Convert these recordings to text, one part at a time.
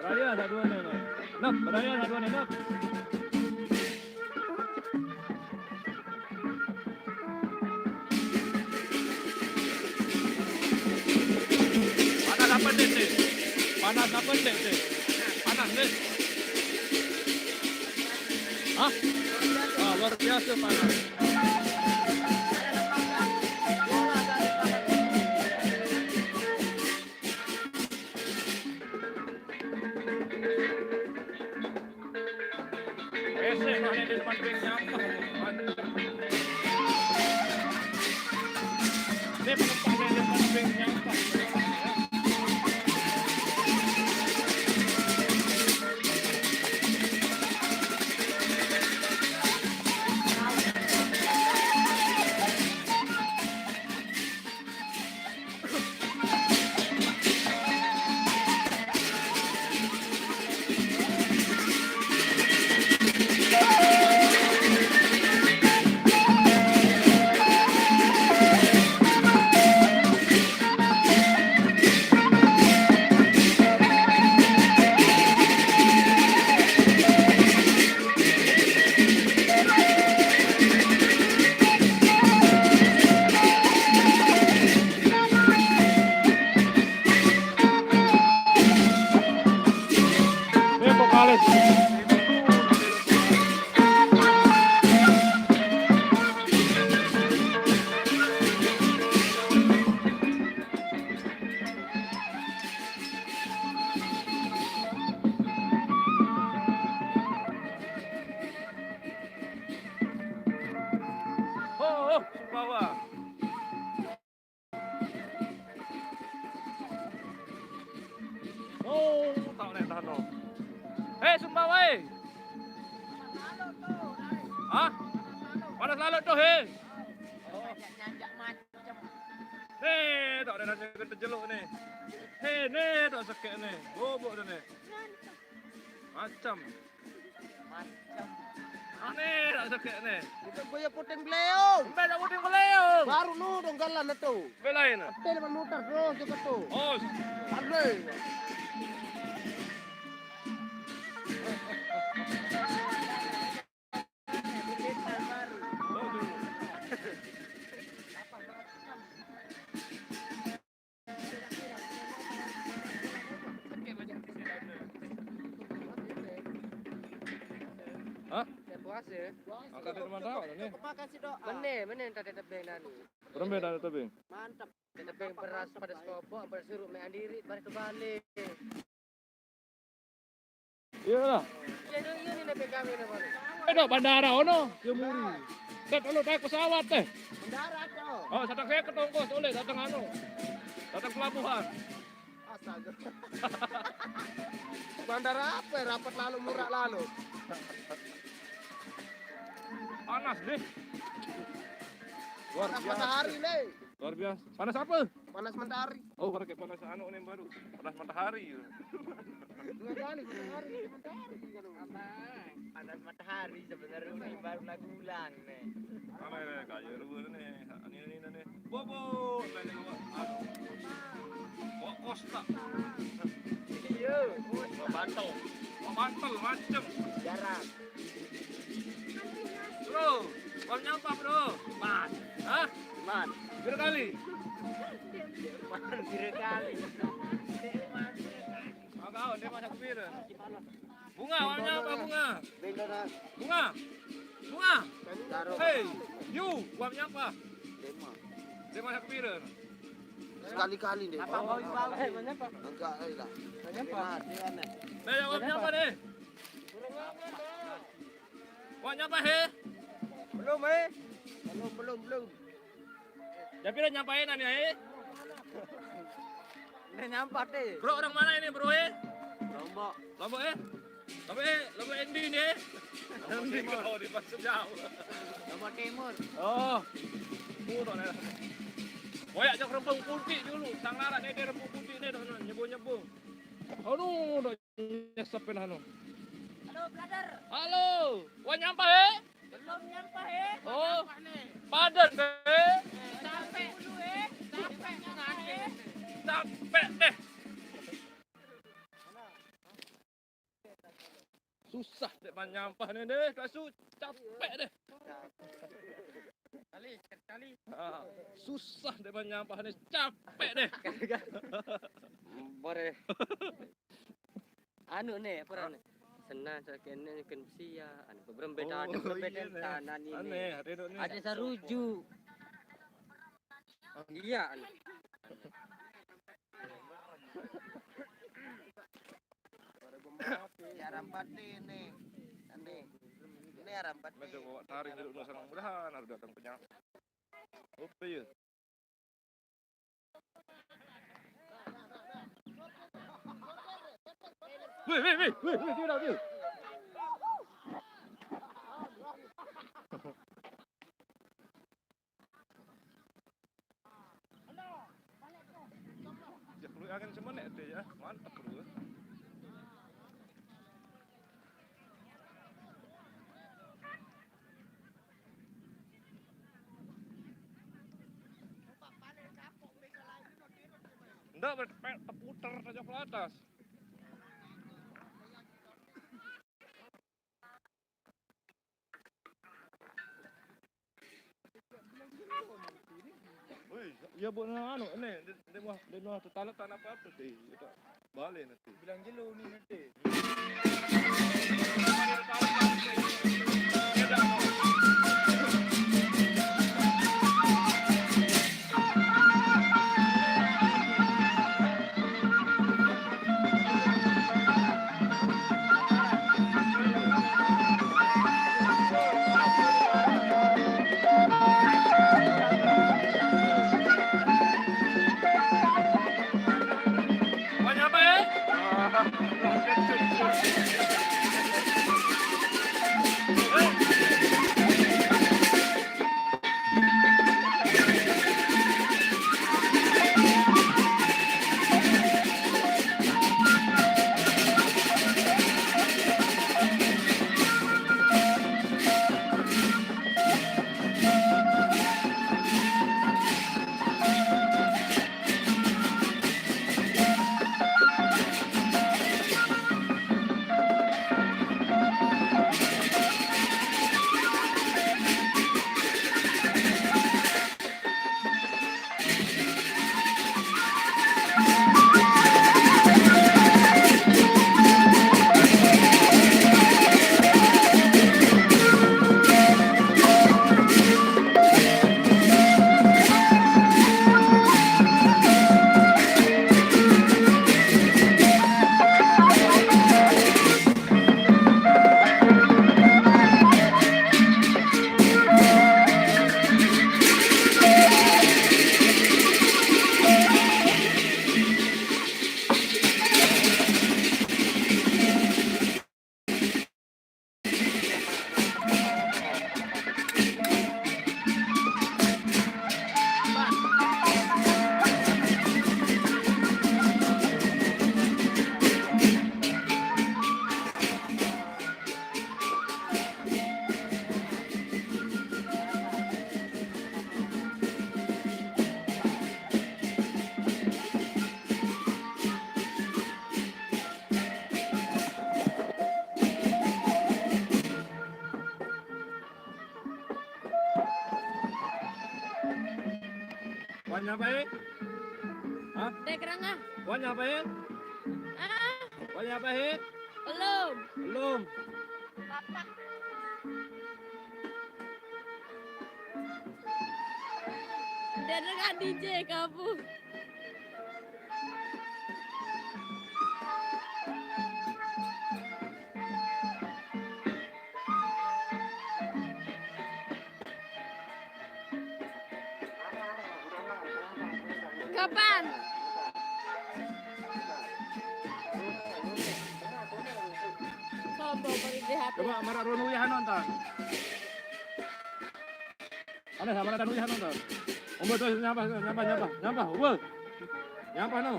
Beraya dua ni. Nak, beraya dua ni nak. Panas apa ni? Panas apa ni? Panas ni. Hah? Ah, luar biasa panas. Panas lalut tu, hei. Hei, tak ada nasi kena jeluk ni. Hei, ni tak sakit ni. Bobok tu ni. Macam. Ni tak sakit ni. Kita goyah puting beliung. Sampai tak puting beliung. Baru nu dong galan itu. Belain. Hotel menutar terus juga tu. Oh. Ada. puasa. Angkat di rumah tahu nih. Makan si doa. Mana tadi tebing dan Berapa dah tebing? Mantap. tebing beras pada skopok bersuruh main diri balik kembali. Iya lah. Iya ni tebing kami ni mana? Ada bandara ono, Jemuri. Set lu naik pesawat teh. Mendarat kau. Oh, datang saya ke Tongkos oleh datang anu. Datang pelabuhan. Astaga. Bandara apa? Rapat lalu murah lalu. Panas deh. Luar Panas biasa. matahari nih. Luar biasa. Panas apa? Panas matahari. Oh, pakai panas anu nih baru. Panas matahari. Dua kali matahari. Panas matahari sebenarnya ini baru lagi ulang nih. Mana nih kayu rubuh nih. Ini nih. Bobo. Tadi gua anu. Kok Costa. Iya, bantal. Kok mantel macem. Jarak. Bro, bang nyapa bro. Mas. Hah? Man, Berapa kali? kira kali. Kau dia masak bir. Bunga, warnanya apa bunga? Benda Bunga. Bunga. taruh. Hey, you, warnanya apa? Lima. Dia masak bir. Sekali-kali deh. Apa mau bau? Mana apa? Enggak lah. Mati kan. Nah, warnanya apa deh? Warnanya apa he? Belum belum. Jadi udah nyampain nih he? Ini nyampat deh. Bro orang mana ini bro he? Lombok. Lombok he? Lombok Endi nih. Endi kau di pas jauh. Lombok Timur. Oh, murah nih. Boyak jak rempung putih dulu. Sang larat dia rempung putih nih dah nyebung. Anu dah nyesepin anu. Halo, brother. Halo, wah nyampe he? Belum nyampe he. Oh, padan he? Sampai dulu he. Sampai ngane. Capek deh. Susah deh nyampah nih deh, capek deh. Kali. Ah, susah deh nyampah nih, capek deh. Boleh. Anu nih, apa nih? Senang sakitnya kan sia. Anu berbeda tanah ini. Aneh, ada dok nih. Ada saruju. Iya. Anu. Arampati nih. Ini arampati. Meja bawa taring duduk nusa mudahan harus datang penyang. Apa ya? Wih, dia. Ya perlu angin semenek deh ya, mantap perlu. Enggak, terputar saja ke atas. Wih, ya buat anu ini, dia mau tetala tanah apa sih? Kita balik nanti. Bilang jelu nih nanti. Banyak apa ya? Wan nyampe? Hah? Dek kerangga. Wan nyampe? Ah, Wan nyampe? belum. Belum. Dia dengan DJ kamu. Kapan? Sombong bagi di HP. Coba marah Rono Wihanon ta. Ana sama ada Wihanon ta. Ombo tuh nyampah. Ombo. Nyampah no.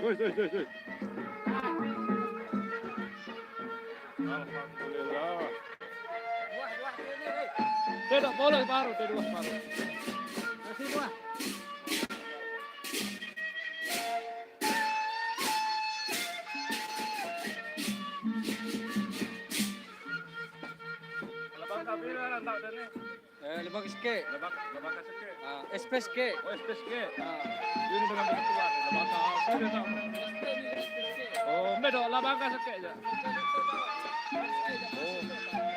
Woi. Alhamdulillah. Tidak boleh baru, tidak baru. Kasih buah. Labang kabila lang tao din Lebak sikit. Labang kasake. Espes sikit. Oh, espes ke. Yun yung mga tuwa. Labang kabila tao. Oh, medo labang kasake aja. Oh,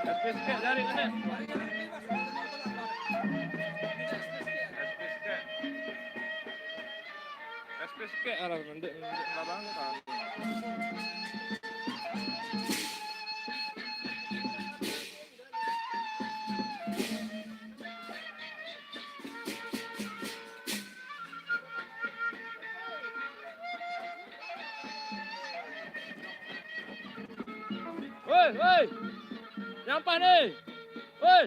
espes ke dari mana? Espes ke arah nanti labang kan. Woi. Nyampah nih. Woi.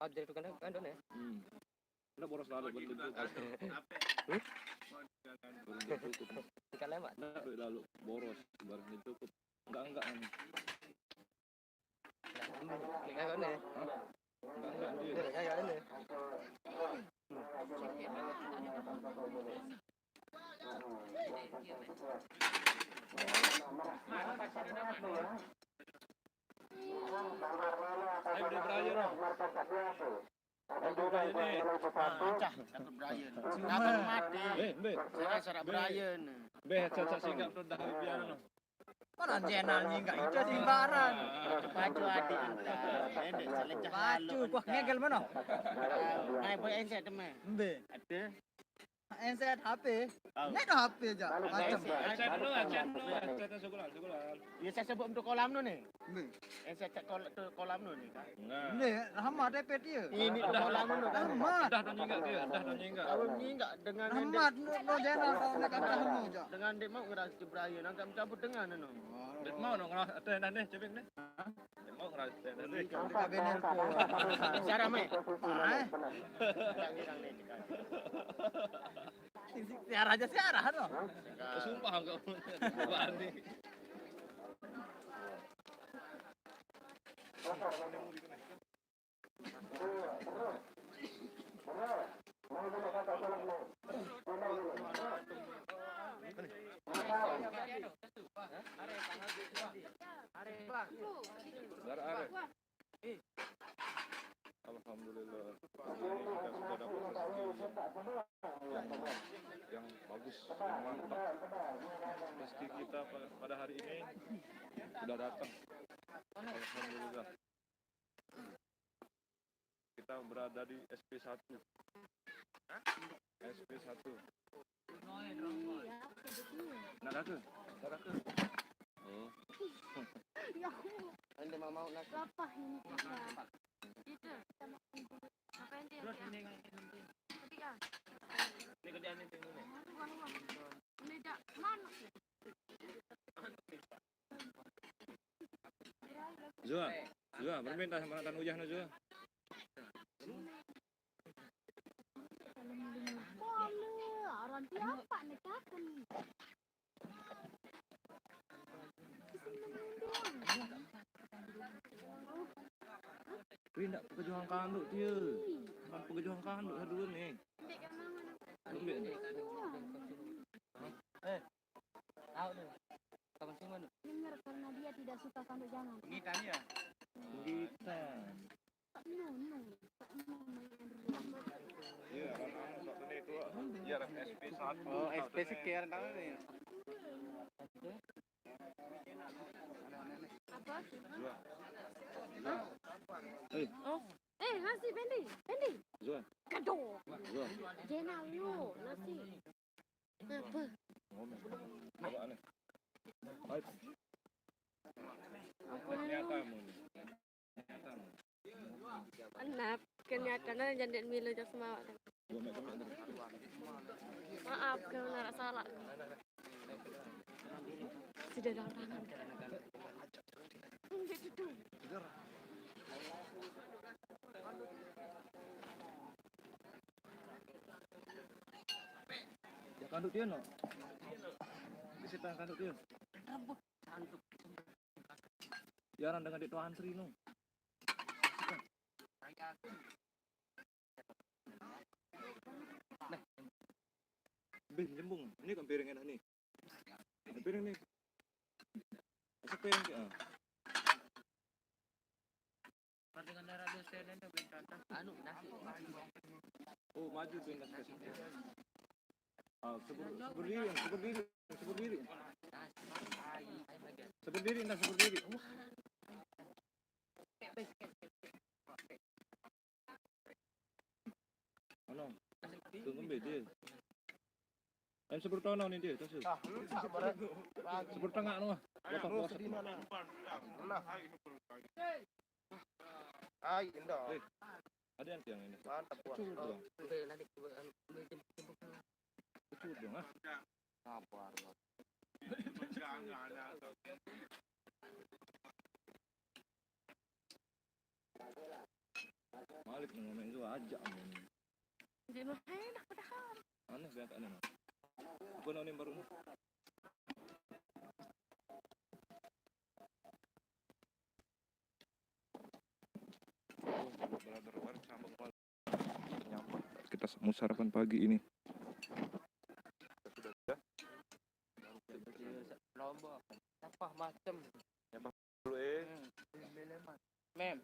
Dari tukang kan ya. Nggak boros lalu belum cukup. Belum cukup. Ikan lemak. Nggak duit lalu boros barang itu cukup. Enggak ini. Ikan kau ni. Enggak dia. Ikan kau ni. Ayo udah beraya dong. Ayo beraya nih. Cah, satu Brian. Kapan mati? Be. Saya serak Brian. Be headset singkat tuh dah biar no. Mana jenalnya enggak itu simbaran. Baju adik anda. Ini selecah Baju kuah ngegel mana? Hai boy enset teman. Mbe. Ada. Enset HP. Nek dah HP aja. Macam. Headset dulu, headsetnya sekolah. Ya saya sebut untuk kolam nu nih. Mbe. Enset kolam nu nih kan. Nah. Mbe, lama DP dia. Ini untuk kolam nu kan. Amat. Dah nyingkat dia, dah nyingkat. Kalau ni enggak dengan Amat no jenal kau nak kata hemu aja. dengan dia mau ngeras Brian agak mencampur dengan nu. Dia mau dong ngeras dah nih, cepet nih. Dia mau ngeras dah nih. Kita bener po. Cara me. Ah. Siara aja siara no. Sumpah enggak berani. Alhamdulillah. Ini kita sudah dapat rezeki yang bagus, yang mantap. Rezeki kita pada hari ini sudah datang. Alhamdulillah. Kita berada di SP1. SP1. Nak ke? Oh. Anda mau nak. Apa ini? Itu. Apa yang dia? Ketika. Ini kerjaan ini tunggu nih. Meja mana? Zua, berminta sama Tan Ujah Zua. Orang siapa nih kapan? Wih, nak pejuang kanduk dia. Bukan pejuang kanduk dulu nih. Tahu tu. Kapan sih mana? Dengar karena dia tidak suka kanduk jangan. Ngitan ya. Kita. No. Iya, anak-anak satu nih itu. Iya, SP1. Oh, SP sekian tahun ni. Apa? Zua. Oh. Nasi Pendi. Zua. Kado. Zua. Jenal lu nasi. Apa? Ngomong. Coba aneh. Baik. Apa Nyatamu nih. Nyatamu. Anak kenyataan jangan milu jak semua. Gua mek mek. Maaf kalau nak salah. Sudah dalam tangan. Ya kanduk dia no. Bisa kanduk dia. Yaran dengan itu antri no. Bin jembung. Ini kan piring enak nih. Ini piring nih. Ini piring dia. Dengan darah dosen itu bentang. Anu nasi. Oh, maju tuh yang kasih. Berdiri. Berdiri. Ano? Tunggu dia. Yang seperti tahun ini dia, tahu? Seperti tengah no. Potong puasa. Ai, indah. Ada yang tiang ini. Mantap puas. Cucur dong. Nanti Cucur dong ah. Apa? Malik ngomong itu aja. Hindi mah enak padahal. Aneh lihat aneh. Apa namanya baru? Kita mau sarapan pagi ini. Lombok. Apa macam? Dulu Mem.